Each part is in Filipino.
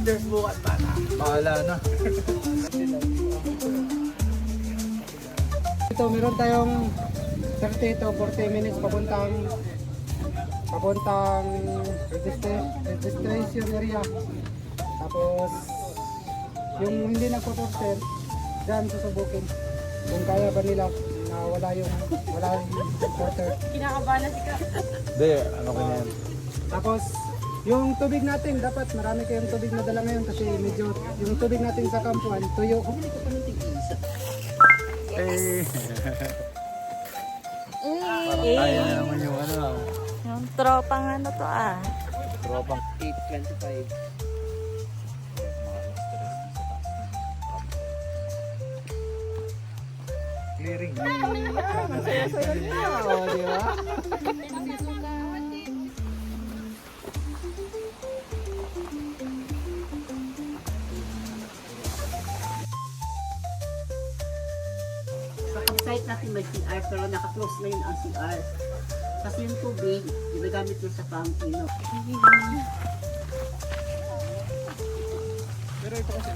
kilometers bukas pa na. Bahala na. Ito, meron tayong 30 to 40 minutes papuntang registration area. Tapos, yung hindi nagpo-poster, dyan susubukin. Kung kaya ba nila na wala yung poster. Kinakabahan na si Ka. Hindi, ano ko yan. Tapos, yung tubig natin, dapat marami kayong tubig na dala ngayon kasi medyo, yung tubig natin sa kampuan, tuyo. Eh. Kaya na naman yung ano. Yung tropang ano to ah. Tropang 8:25. clearing. Saya-saya na, o, di ba? Sa campsite natin may CR pero naka-close na yun ang CR. Kasi yung tubig, ginagamit yun sa pang-ino. Pero ito kasi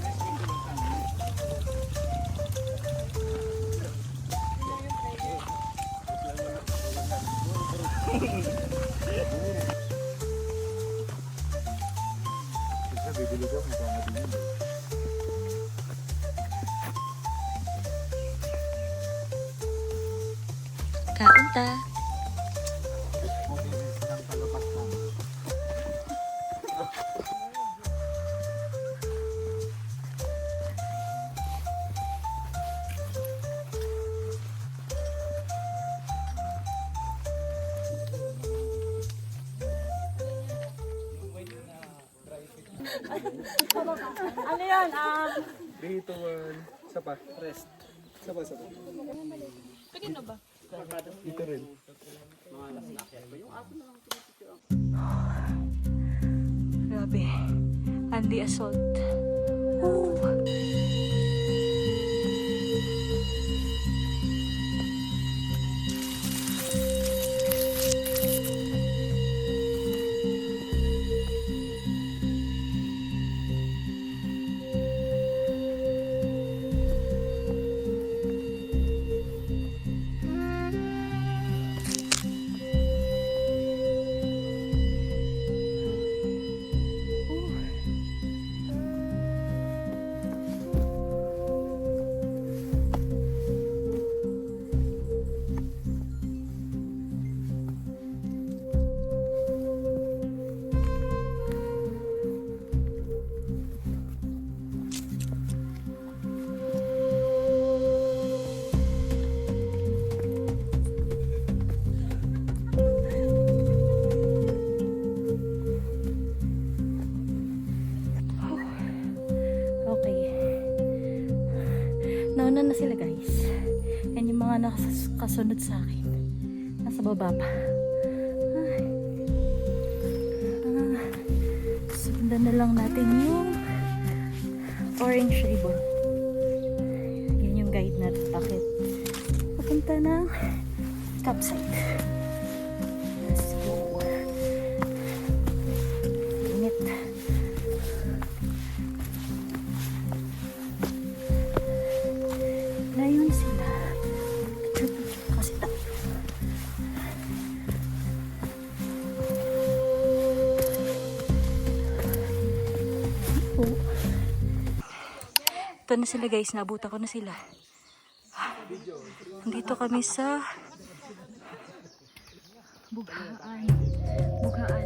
Bibili ka, magkama din yun. Kaunta. ng kalapas na. Ano yan? Dito, isa pa, rest. Isa pa. Pagino ba? Dito rin. Grabe. Andy Assault. Woo! Okay. Nauna na sila guys. Yan yung mga nakasunod sa akin. Nasa baba pa. Ay. Sundan na lang natin yung orange ribbon. Yan yung guide natin bakit papunta ng campsite. Let's go. Init. Layon sila. Picture kasi tayo. Oh. Ito na sila guys, nabutan ko na sila. Dito kami sa Bughaan. Bughaan.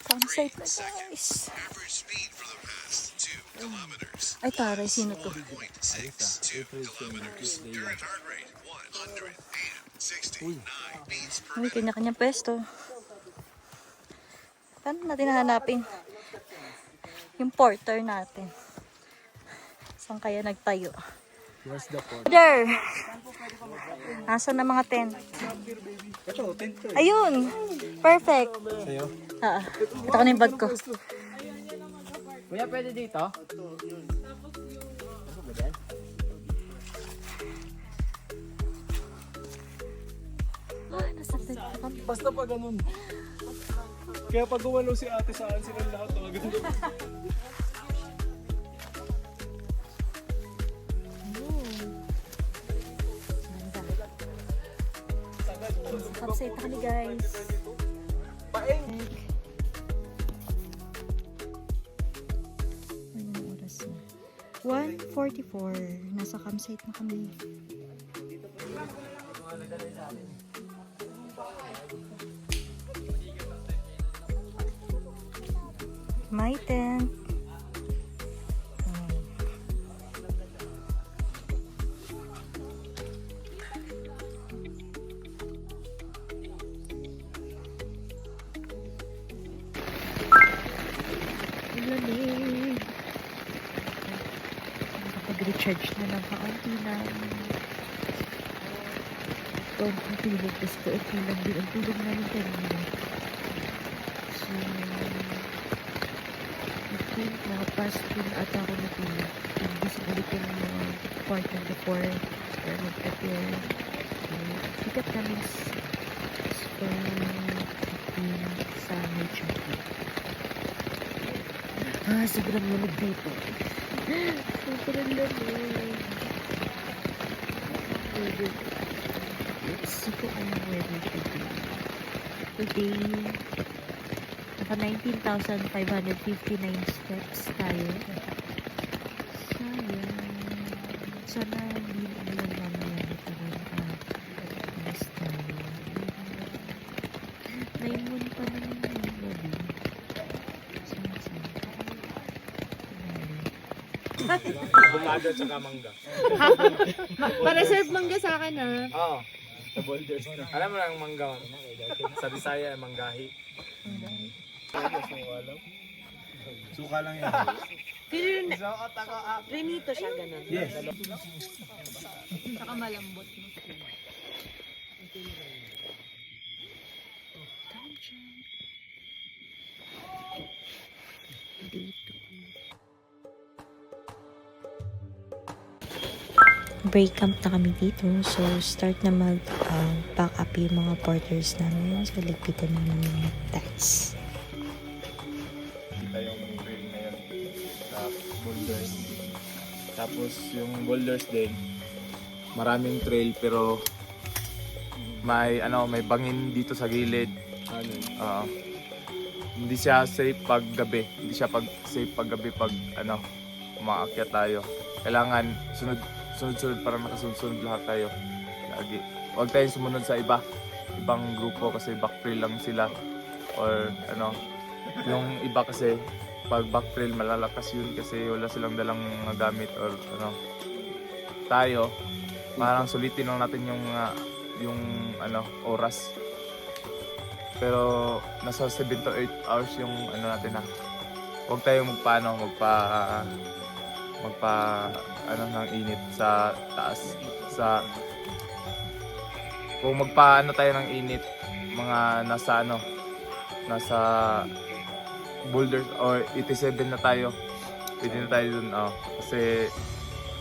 Campsite na guys. Ay taray, sino to? May kanya-kanyang pwesto. Paano natin hahanapin yung porter natin? Saan kaya nagtayo? Where's the port? There! Nasaan na mga tent? Ito, tent to. Ayun! Perfect! Sa'yo? Ito ko na yung bag ko. Kuya, pwede dito? Ay, nasa tent ko. Basta pa ganun. Kaya pag gumalaw si ate saan sila lahat mga ganun. Upside na kami, guys. Anong oras na? 1:44. Nasa campsite na kami. My tent. Lamig. Nakapag-recharge na lang kaunti na. Kaunting tulog. Tapos kaunti lang din ang tulog namin kanina. So, I think nakapasok din ata ako na tulog. Gising ulit yung mga part ng before. Para mag-prepare. So, pick up namin sa may chunky. Sobrang lamig dito. Sobrang lamig. Let's see kung anong weather today. Today, naka 19,559 steps tayo. Sana hindi ulan mamaya na parang alas tayo. Naimon pa naman yung gabi. Avocado at saka mangga. Pa-reserve mangga sa akin ha. Oo. Sa boulders. Alam mo lang ang mangga. Sa Bisaya ay manggahi. Suka lang yan. Rinito siya, ganun. Yes. Saka malambot. Break camp na kami dito. So, start na mag-pack up yung mga porters namin. So, lipitan namin yung mga tents. Kita yung trail ngayon sa boulders. Tapos yung boulders din, maraming trail pero may bangin dito sa gilid. Hindi siya safe pag gabi. Hindi siya safe pag gabi pag umaakyat tayo. Kailangan sunod-sunod para nakasunod lahat tayo. Lagi. Huwag tayong sumunod sa ibang grupo kasi back trail lang sila. Or yung iba kasi pag back trail malalakas yun kasi wala silang dalang mga gamit or tayo parang sulitin lang natin yung oras. Pero nasa 7 to 8 hours yung natin na. Huwag tayong magpa ng init sa taas. Kung tayo ng init mga nasa boulders or 87 na tayo. Pwede na tayo dun kasi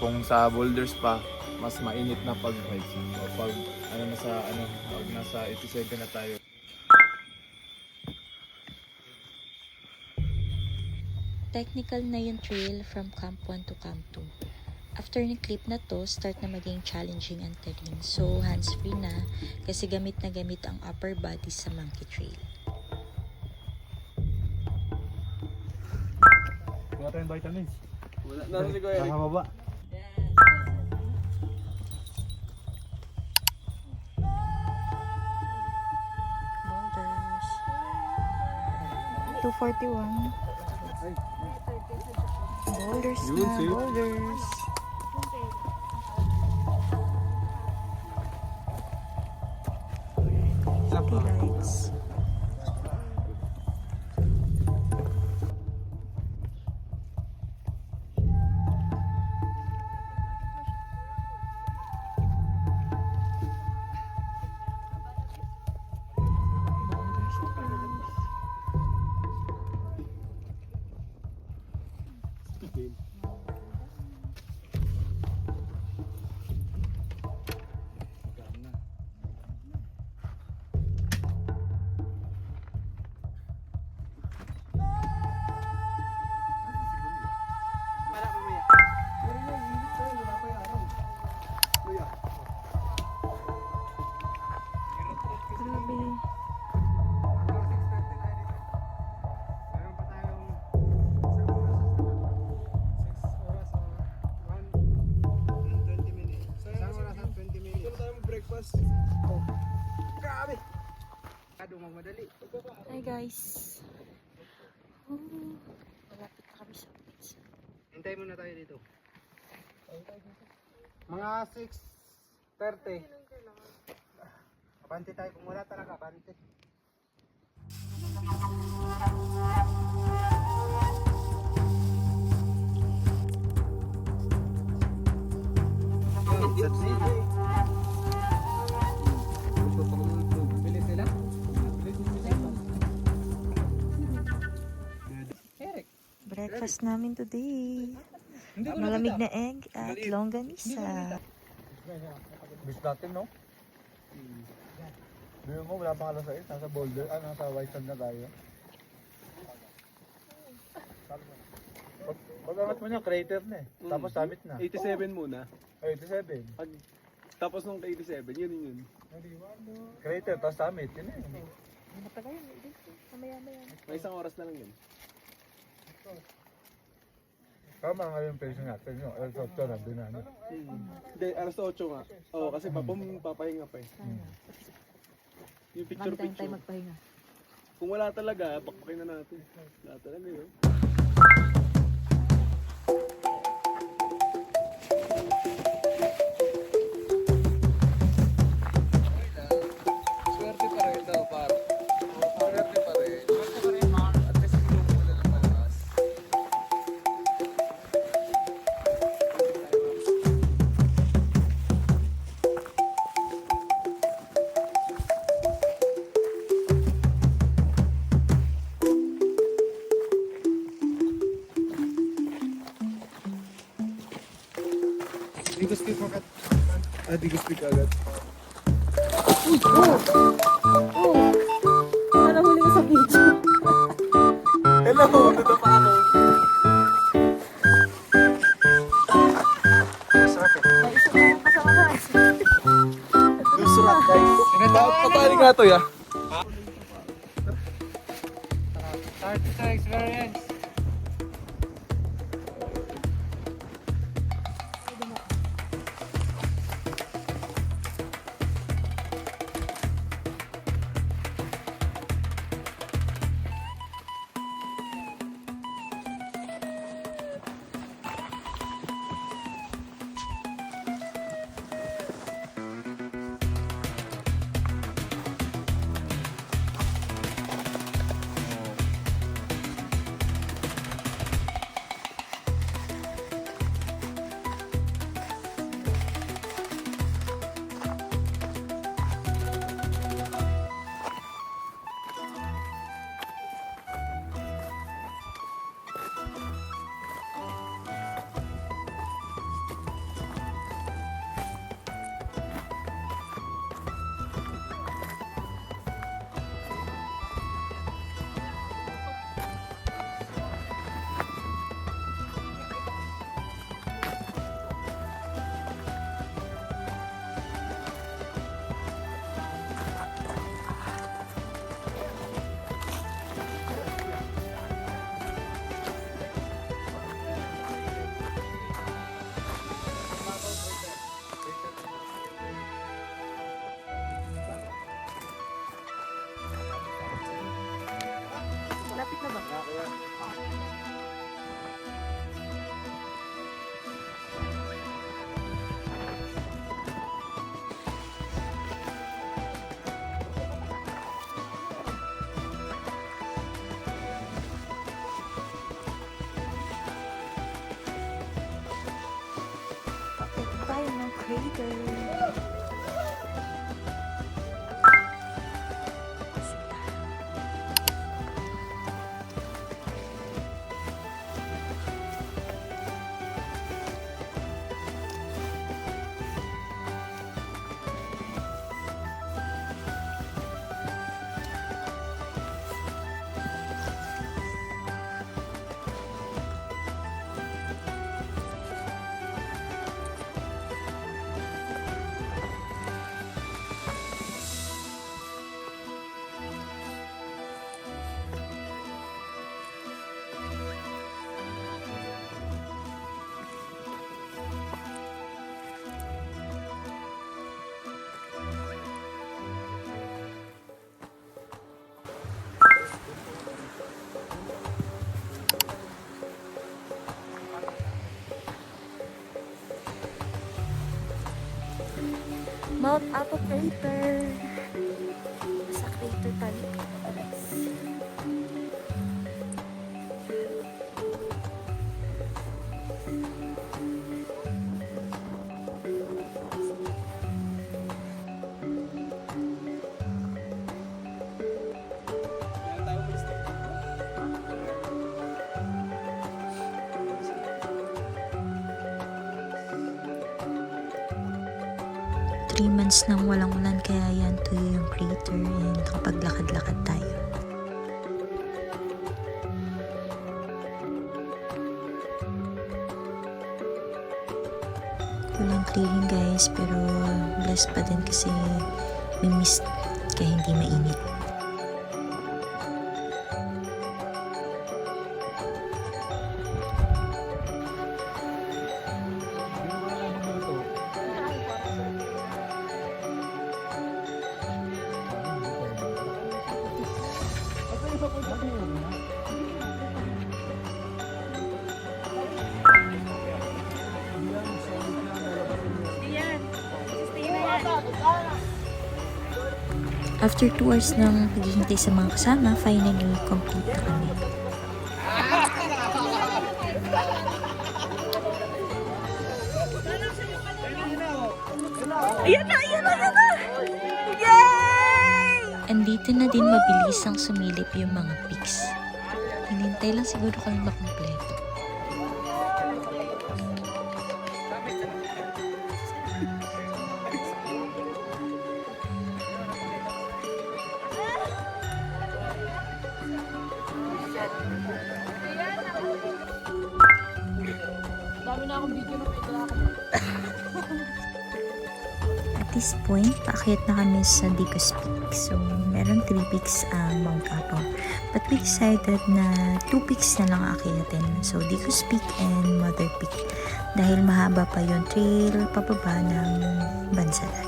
kung sa boulders pa mas mainit na pag nasa 87 na tayo. Technical na yung trail from Camp 1 to Camp 2. After ng clip na to, start na maging challenging ang terrain. So, hands-free na kasi gamit na gamit ang upper body sa monkey trail. Wala tayong vitamins. Wala na si Kuya. Nakababa. Boulders. 241. Boulders na, boulders. city lights. Grabe. Meron pa tayong isang oras at 20 minutes. Isang oras at 20 minutes. Ito tayong breakfast. Oh. Grabe! Masyadong magmadali. Hi guys. Malapit na kami sa beach. Hintay muna tayo dito. Mga 6:30. Abante tayo. Kung wala talaga, abante. Bilis nila? Breakfast namin today. Malamig na egg at longganisa. Bis natin, no? Biro mo, wala pang alas 6. Nasa boulder, nasa white sand na tayo. Pag-angat mo niya, crater na eh. Tapos summit na. 87 muna. 87. Pag tapos nung 87, yun. Crater, tapos summit. Yun eh. May isang oras na lang yun. Tama nga yung peso natin. Yung alas 8 na, doon na. Hindi, alas 8 nga. Oo, kasi papahinga pa eh. Yung picture. magpahinga. Kung wala talaga, pakpakin na natin. Wala talaga yun. Swerte pa rin daw, par. Swerte pa rin. At least hindi mo wala ng malakas. Di ko skip agad. Di ko speak agad. Para huli ko sa video. Hello, dito pa ako. May isa pa yung kasamahan. Surat, guys. Papali nga to, ya. Start sa experience. crater. Mount Apo Crater. Sa crater tayo. Three months nang walang ulan kaya yan tuyo yung crater and nakapaglakad-lakad tayo. Walang clearing guys pero blessed pa din kasi may mist kaya hindi mainit. After 2 hours ng paghihintay sa mga kasama, finally complete na kami. Ayan na! Yay! And dito na din mabilis ang sumilip yung mga peaks. Hinintay lang siguro kami makumpleto. At this point, paakyat na kami sa Dicos Peak. So, meron 3 peaks ang Mount Apo. But we decided na 2 peaks na lang aakyatin. So, Dicos Peak and Mother Peak. Dahil mahaba pa yung trail pababa ng Bansalan.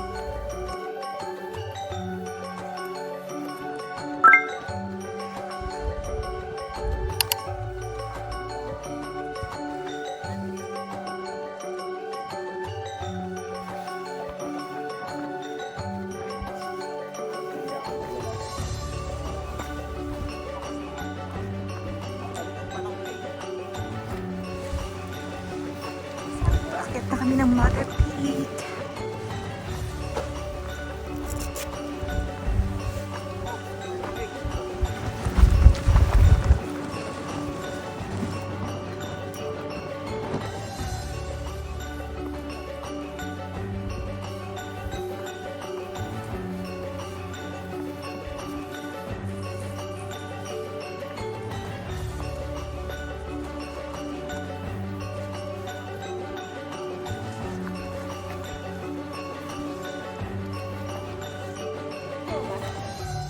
Akit na kami ng Mother Peak.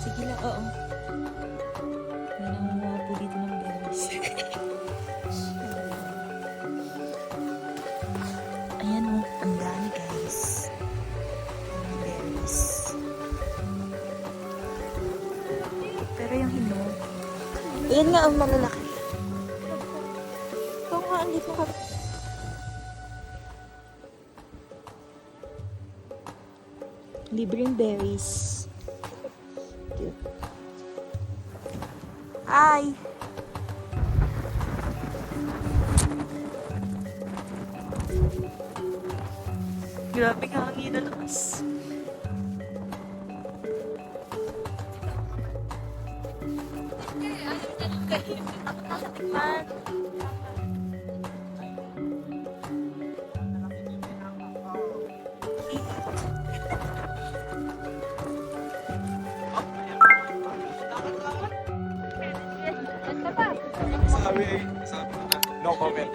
Sige lang, oo. May nangunguha po dito ng berries. Ayan o, ang dami guys. Ang berries. Pero yung hinog, ayan nga ang malalaki. Ito nga, ang dito ka. Libreng berries. Ay! Grabe nga hangin na lakas. Sabi na, no comment.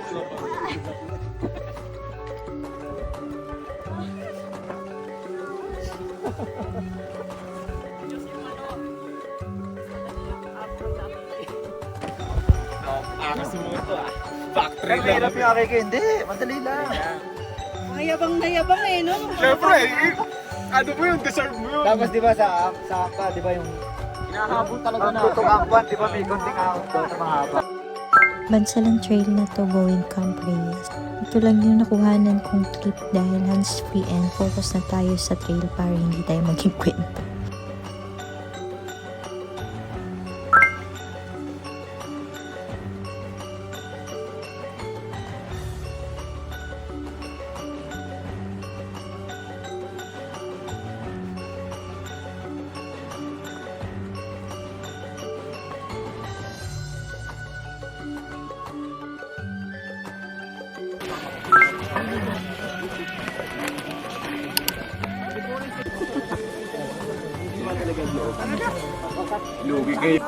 Kasi mo ito factory lang. Hirap yung aking hindi. Madali lang. Mayabang na yabang eh, no? Siyempre, ano mo yun? Deserve mo yun. Tapos di ba sa angka, di ba yung hinahabol talaga na. Ang tutong angkwan, di ba may konting ahon doon na mahaba. Bansalang trail na to going Camp Reyes. Ito lang yung nakuhanan kong trip dahil hands-free and focus na tayo sa trail para hindi tayo maging kwento. Lugi kayo.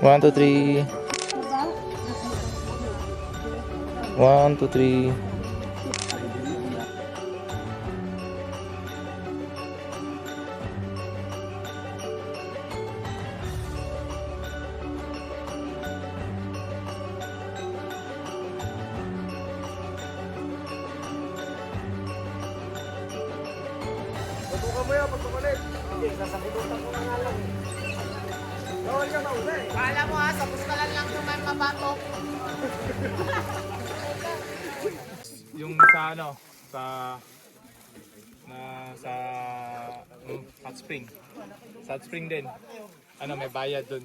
One, two, three. 1, 2, 3. Patukan mo yan, patukulit. Hindi, sasakilutan mo na nga lang. Bawal ka mauna eh. Kala mo ha, sa buskalan lang yung may mabatok. Yung sa ano, sa hot spring. Sa hot spring din. Ano, may bayad dun.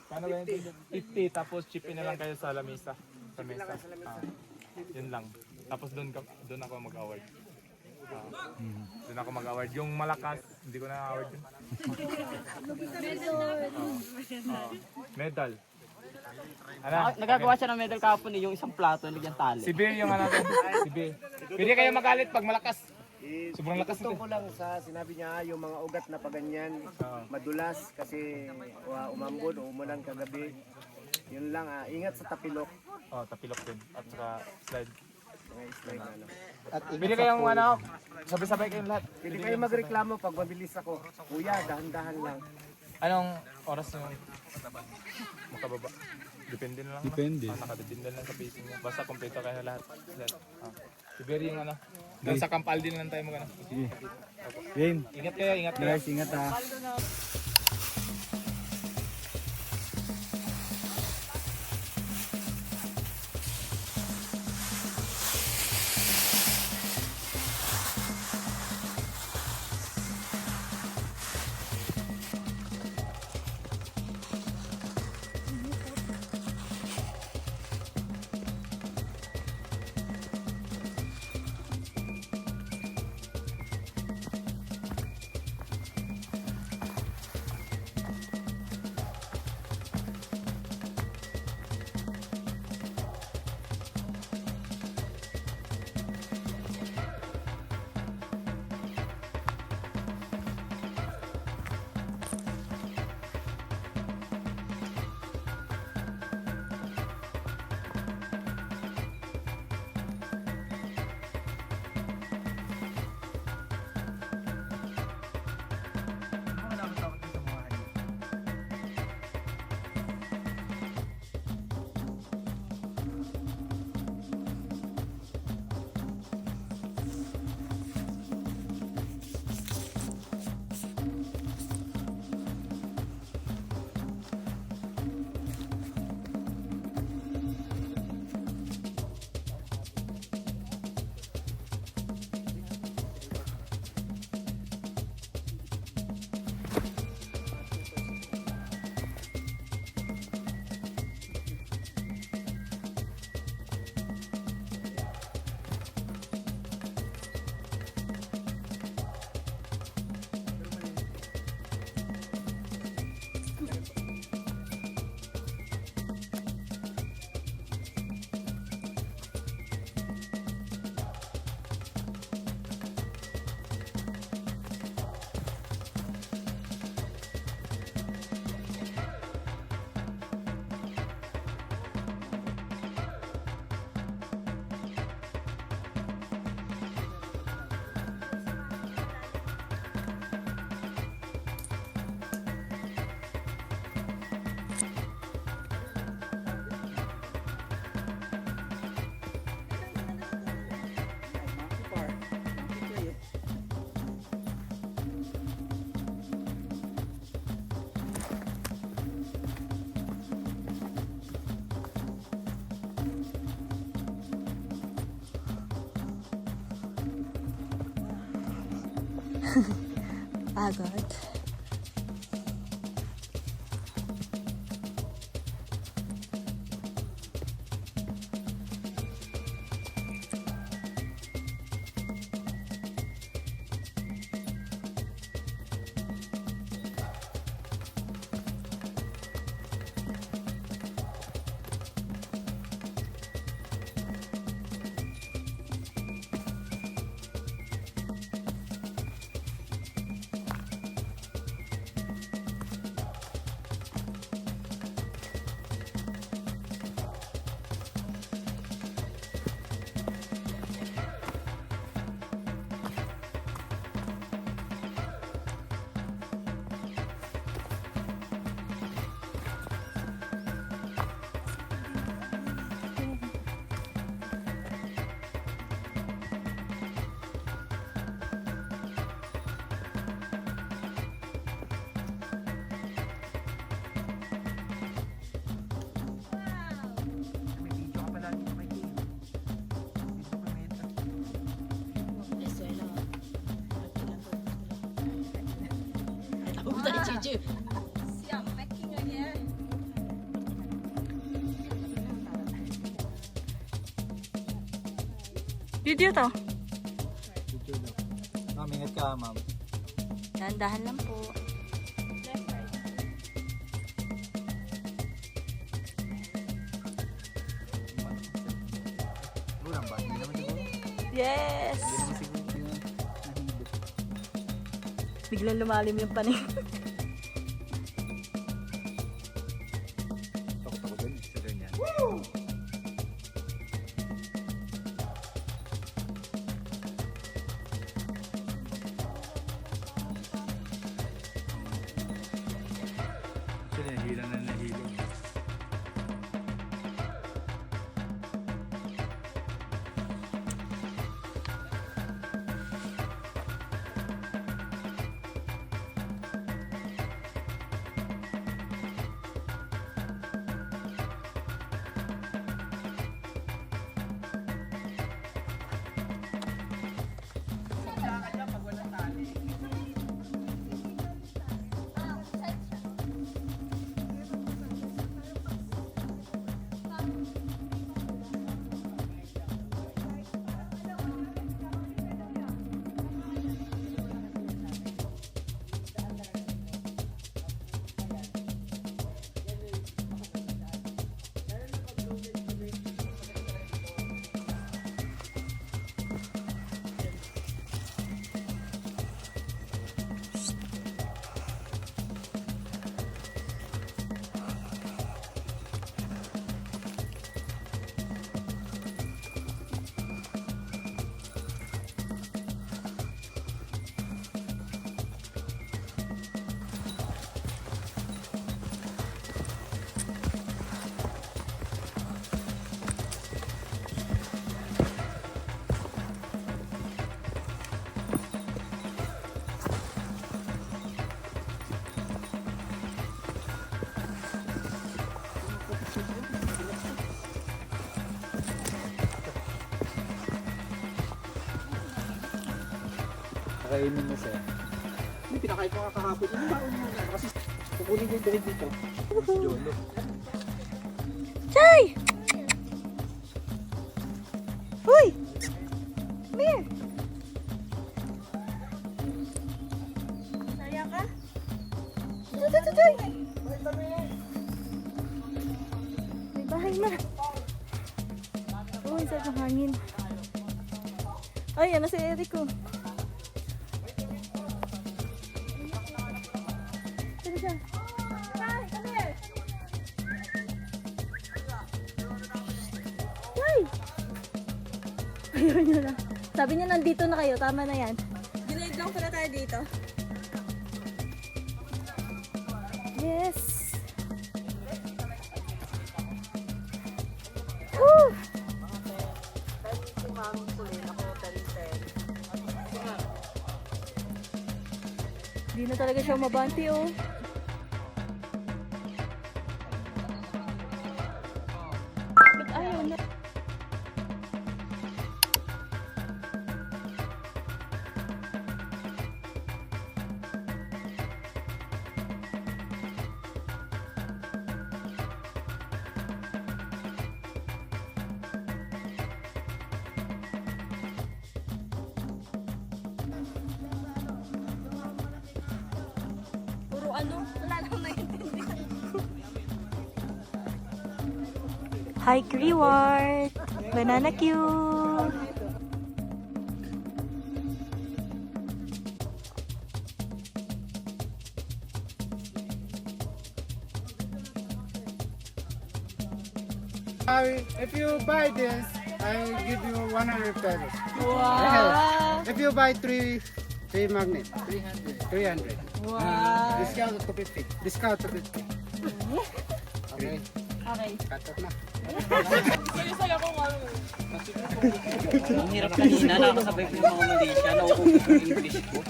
Paano ba yun? 50 tapos chipin na lang kayo sa lamesa. Sa mesa. Yun lang. Tapos dun ako mag-award. Doon ako mag-award. Yung malakas, hindi ko na-award yun. Medal. Ano? Nagagawa siya ng medal kahapon eh, yung isang plato, nilagyan tali. Si Bill yung ano. Si Bill. Pwede kayo magalit pag malakas. Sobrang lakas Gusto nito. ko lang sa sinabi niya, yung mga ugat na paganyan, madulas kasi umambod o umulan kagabi. Yun lang, ingat sa tapilok. Oh, tapilok din. At saka slide. Mga slide na ano. At Pwede kayong ano, sabay-sabay kayong lahat. Pwede kayo magreklamo pag mabilis ako. Kuya, dahan-dahan lang. Anong oras yung makababa? Depende na lang. Depende. Nakadepende lang sa pacing niya. Basta kompleto kayo na lahat. Si Berry yung ano. Doon sa Camp Aldi na lang tayo mag-ano. Sige. Game. Ingat kayo, ingat kayo. Guys, ingat ha. Pagod. Video to. Ma'am, ingat ka, ma'am. Dahan-dahan lang po. Bulang ba? Hindi naman siguro. Yes! Biglang lumalim yung panig. Takot ako dun sa ganyan. Sila nahila na nahilo. Kainin mo siya. Hindi, pinakain ko nga kahapon. Yung baon mo na. Kasi kukunin ko yung dahil dito. Jolo. Chay! Uy! Come here! Saya ka? Chay! May bahay na. Uy, sa hangin. Ay, ano si Erico? Sino siya? Chay, come here! Chay! Ayaw niya na. Sabi niya nandito na kayo, tama na yan. Ginaid lang pala tayo dito. Yes! Woo! Hindi na talaga siya mabanti, oh. Ba't ayaw na? ano, wala nang naiintindihan. Hike reward! Banana Q! If you buy this, I'll give you 100 pesos. Wow! If you buy three magnet, 300. Wow! Discount to 50. Discount to 50. Okay. Okay. Cut off na. Ang hirap kanina, nakakasabay ko yung mga Malaysia, nauubos yung English ko.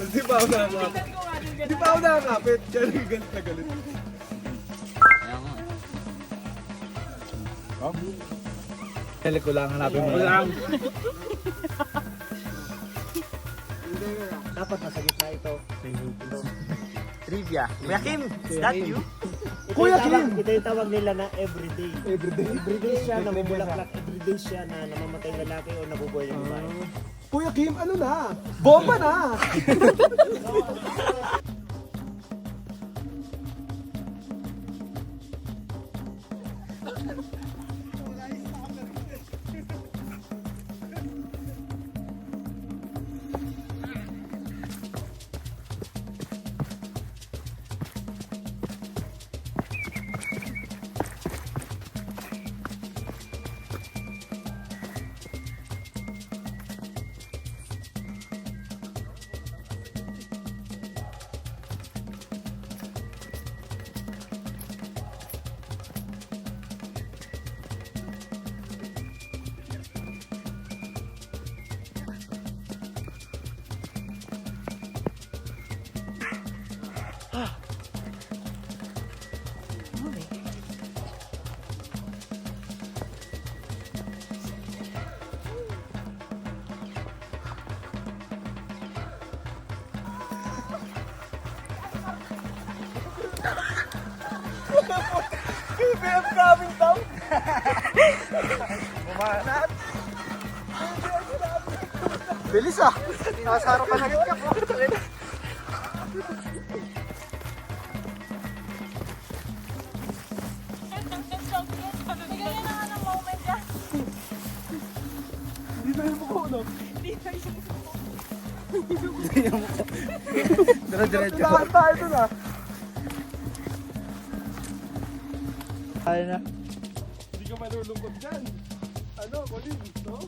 Di pa ako nakakapit. Di pa ako nakakapit. Kaya galit na galit. Kaya ko lang hanapin mo lang. Dapat nasa gitna ito. Trivia. Kuya Kim, is that you? Kuya Kim! Ito yung tawag nila na everyday. Everyday. Everyday siya na namumulaklak. Everyday siya na namamatay yung lalaki o nabubuhay yung babae. Kuya Kim, ano na? Bomba na! BF coming down! Bumanat! Bilis ah! Nasa harapan agad ka po. Bigyan na ng moment yan. Hindi na yung mukha, no? Dire-diretso. Lahat tayo dun ah. Kaya na. Hindi ka malulungkot dyan. Ano, Colin, no?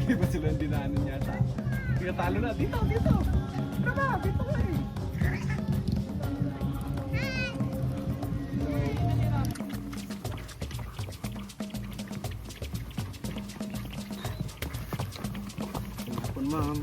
Iba sila ang dinaanan yata. Pinatalo na. Dito, dito. Tara, dito ka eh. Hapon, ma'am.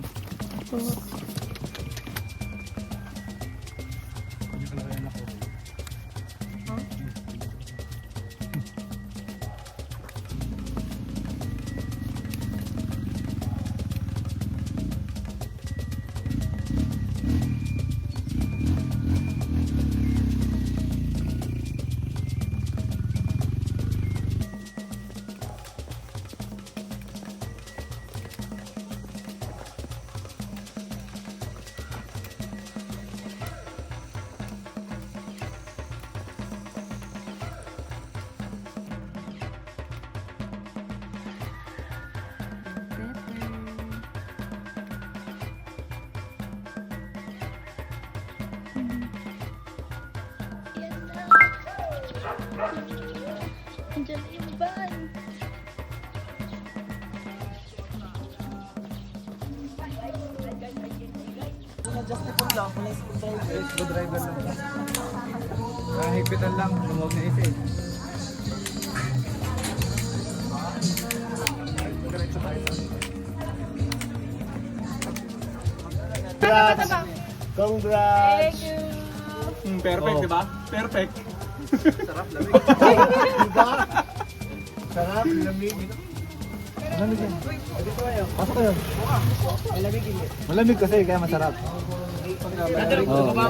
Andiyan na yung van. Driver lang. Hipitan lang, lumog na isa eh. Congrats! Congrats! Perfect, di ba? Perfect. Sarap, lamig. Malamig yan. Pasok kayo. Malamig kasi kaya masarap. Oo, diba?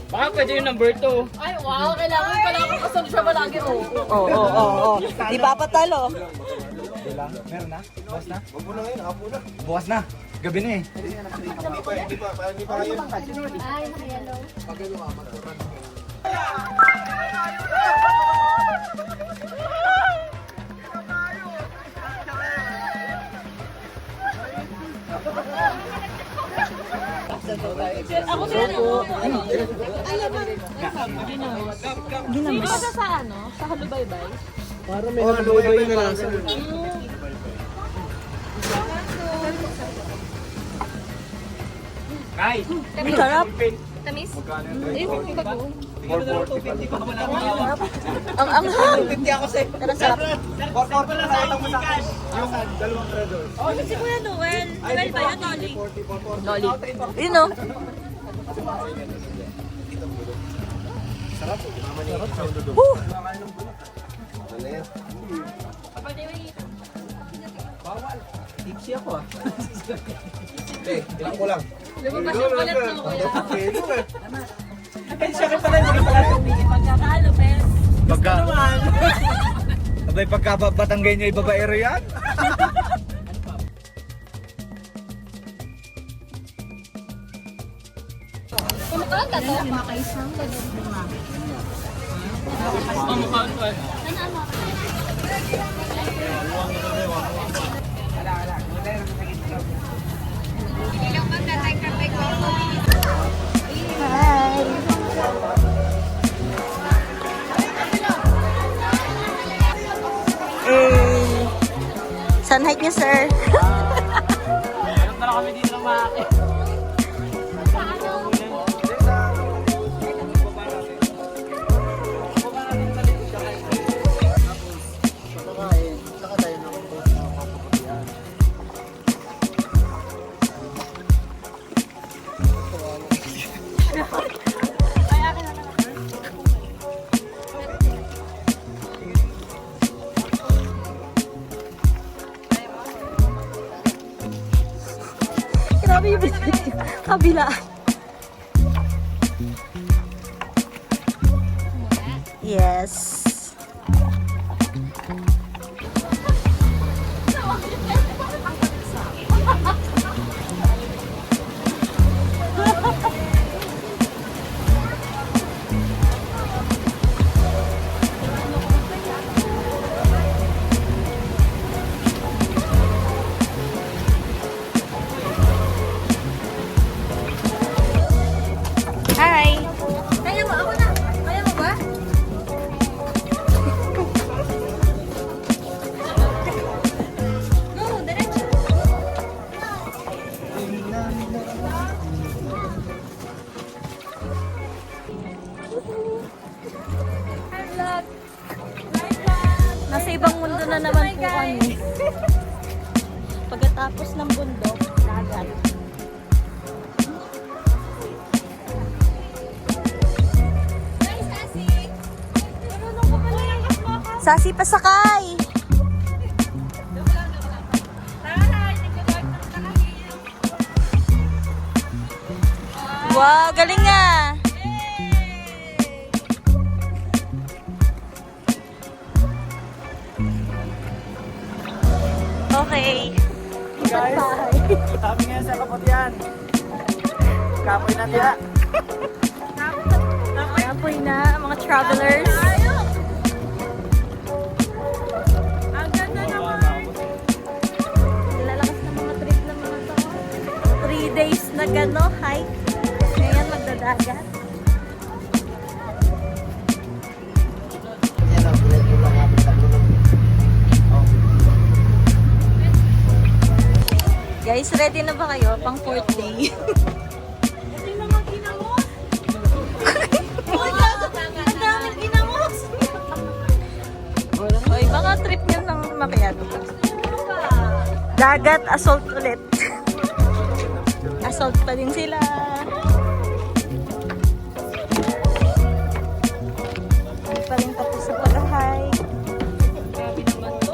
Baka pwede yung number 2. Ay, wow. Kailangan pala ako kasunod siya palagi. Oo. Di pa patalo. Bilang, meron na? Bukas na? Bukas na. Gabi na eh. Ay, naka-yellow. Ako din ako. Hindi ba sa ano? Sa Halubaybay? Para may halubaybay na lang. Kay! Sarap. Tamis? Eh, yung bago. Ang anghang. 50 ako sa'yo. Pero sarap. Oh, si Kuya Noel. Noel ba yun, Noli? Noli. Yun o. Tipsy ako ah. Lumabas yung kulat mo, Kuya. Pagkakalo, Pes. Pagka... Abay, pagka batanggay niyo ibabaero yan? Kumakain ka to? Mamukhaan ko eh. Sun height niyo, sir. Meron na kami dito ng maaki. Grabe yung kabila. Yes. Hi. Kaya mo, ako na. Kaya mo ba? No, diretso. Vlog. Nasa ibang mundo na naman po kami. Pagkatapos ng bundok, dagat. Hi, Sassy. Marunong ko pala yung kasmaka. Sasi pasakay! Hi, nag-work ng nakahiyang. Wow, galing nga! Okay. Guys, kami ngayon sa Kaputian. Kapoy na tiya. Apoy na, mga travelers. Ang ganda naman. Lalakas na mga trip ng mga to. 3 days na gano, hike. Ngayon magdadagat. Guys, ready na ba kayo pang 4th day? Hindi naman ginamos! Ang daming ginamos! Oy, baka trip nyo ng makiyato. Dagat assault ulit. Assault pa din sila. Hindi pa rin tapos sa pag-hike. Grabe naman to.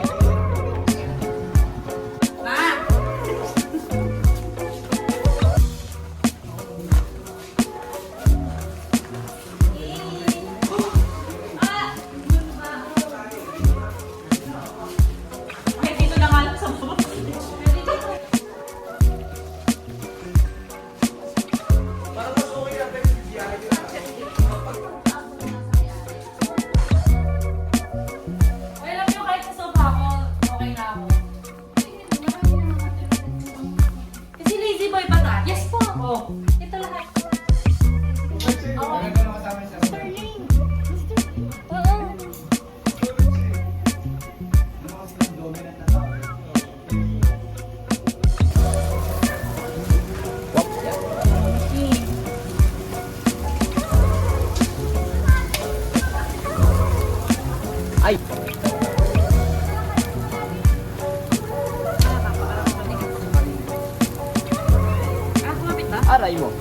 Aray mo.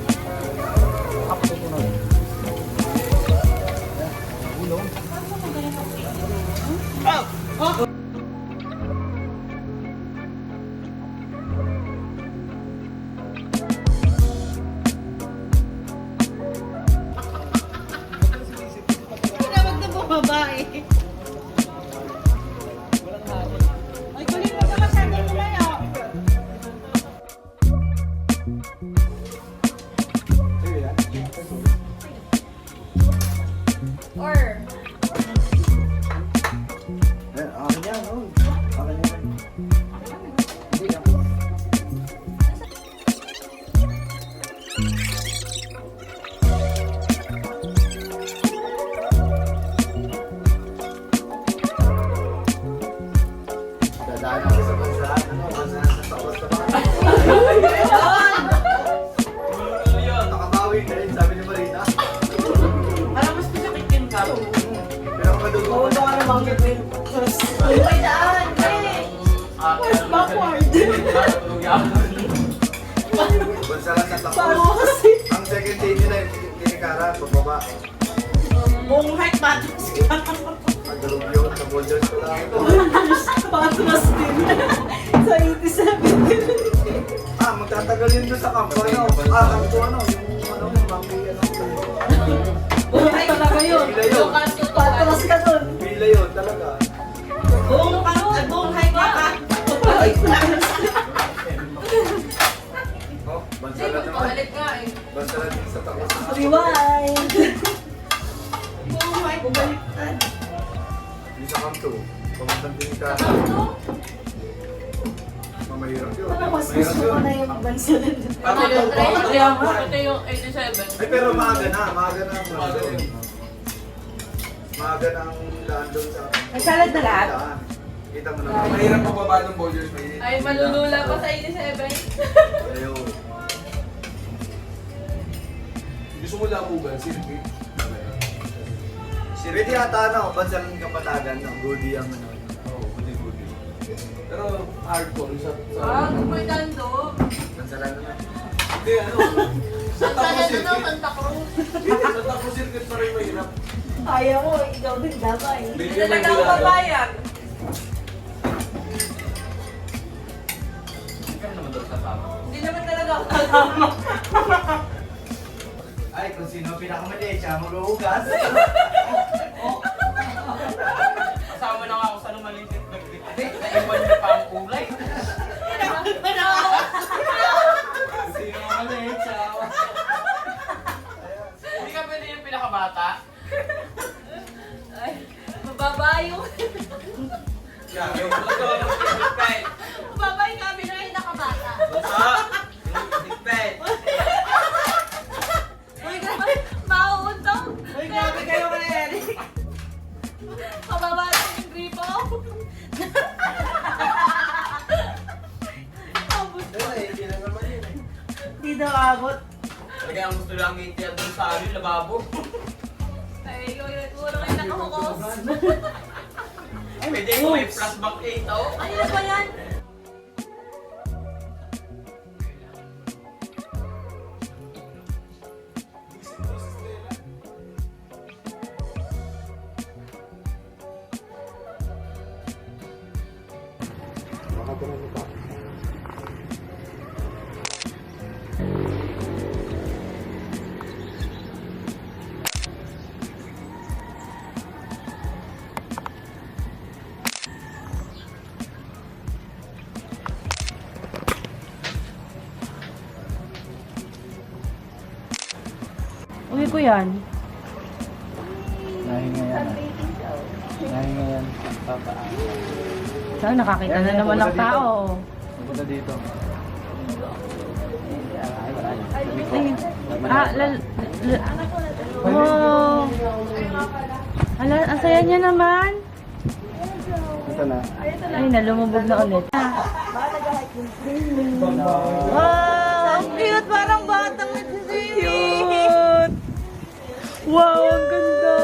Tinawag na bumaba eh. Ay, kulit mo ka masyadong lumayo. Nakabawi ka rin, sabi ni Marita. Parang mas masakit yung karo. Pero madugo. Oo, ka namang gawin. May daan, eh. Where's backward? Bansalan sa tapos. Ang second day nila yung tinikara, pababa. Buong height patras ka. Ang galubyo, sa boulders ko lang ito. Patras din. Sa 87. Magtatagal yun doon sa kampo, ano? Kampo ano? Yung bangkay, ano? Buong height talaga yun. Pila yun. Patras ka dun. Pila yun, talaga. Buong height ka. Oh, bansalan naman. Bansalan din sa tapos. Rewind. Buong height, bumaliktad. Hindi sa kampo. Pamatang tinikara. Mahirap yun. Mas gusto ko na yung bansalan. Ito yung 87. Ay, pero maaga na ang maaga na ang daan doon sa... Nagsalad na lahat? Daan. Kita mo naman. Mahirap pababa ng boulders. Ay, malulula pa sa 87. Ayun. Gusto mo labugan, circuit. Si Reddy ata na, bansalan kapatagan ng Goody ang ano. Oo, gudi-gudi. Pero hardcore sa... May dando. Bansalan na. Hindi, ano. Sa tapos circuit. Sa tapos circuit pa rin mahirap. Kaya mo, ikaw din damay. Hindi talaga ako babayan. Hindi naman talaga ako tatama. Ay, kung sino pinakamali, siya maghuhugas. Kasama na nga ako sa lumalitit. Naiwan niya pa ang kulay. Sino ang mali? Siya. Hindi ka pwede yung pinakabata. Ay, mababa yung... Yung gusto ng tipid. Mababa yung kami na yung nakabata. Gusto? Yung tipid. Uy, grabe, mauuntong. Uy, grabe kayo kay Eric. Mababa yung gripo. Pero eh, Hindi daw abot. Talaga ang gusto lang ngiti at doon sa ano, lababo. Ay, wala kayo nakahukos. Pwede ko may flashback 8 oh. Ano na ba yan? Uwi ko yan. Nahinga yan. Nahinga yan. Saan nakakita na naman ng tao? Punta dito. Oh. Ala, ang saya niya naman. Ito na. Ay, nalumubog na ulit. Wow, ang cute. Parang batang nagsiswimming. Cute. Wow, ang ganda.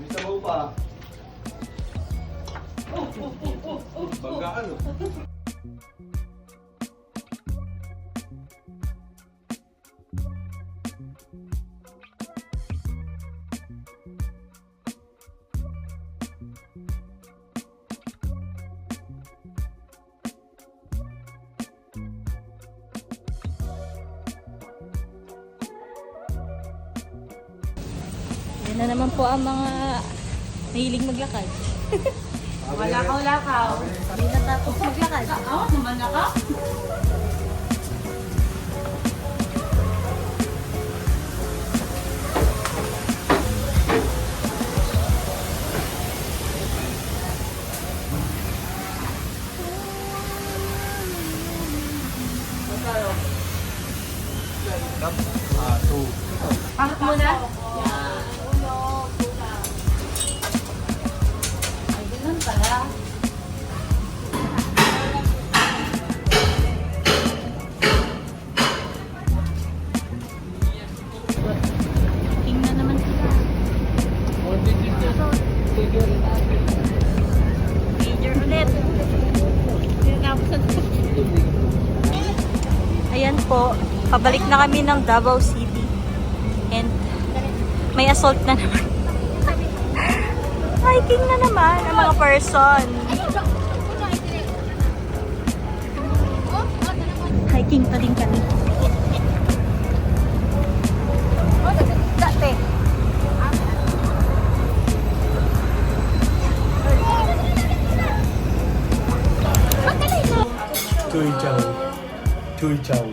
Bisa mo pa. Banggaan oh. Yan na naman po ang mga mahilig maglakad. Lakaw-lakaw. Hindi natapos maglakad. Oo, naman naka. Pasok muna. Ay, ganun pala. Tingnan naman sila. Major ulit. Ayan po, pabalik na kami ng Davao City. And may assault na naman. Hiking na naman ang mga person. Hiking pa din kami. Dati. Chui chow. Chui chow.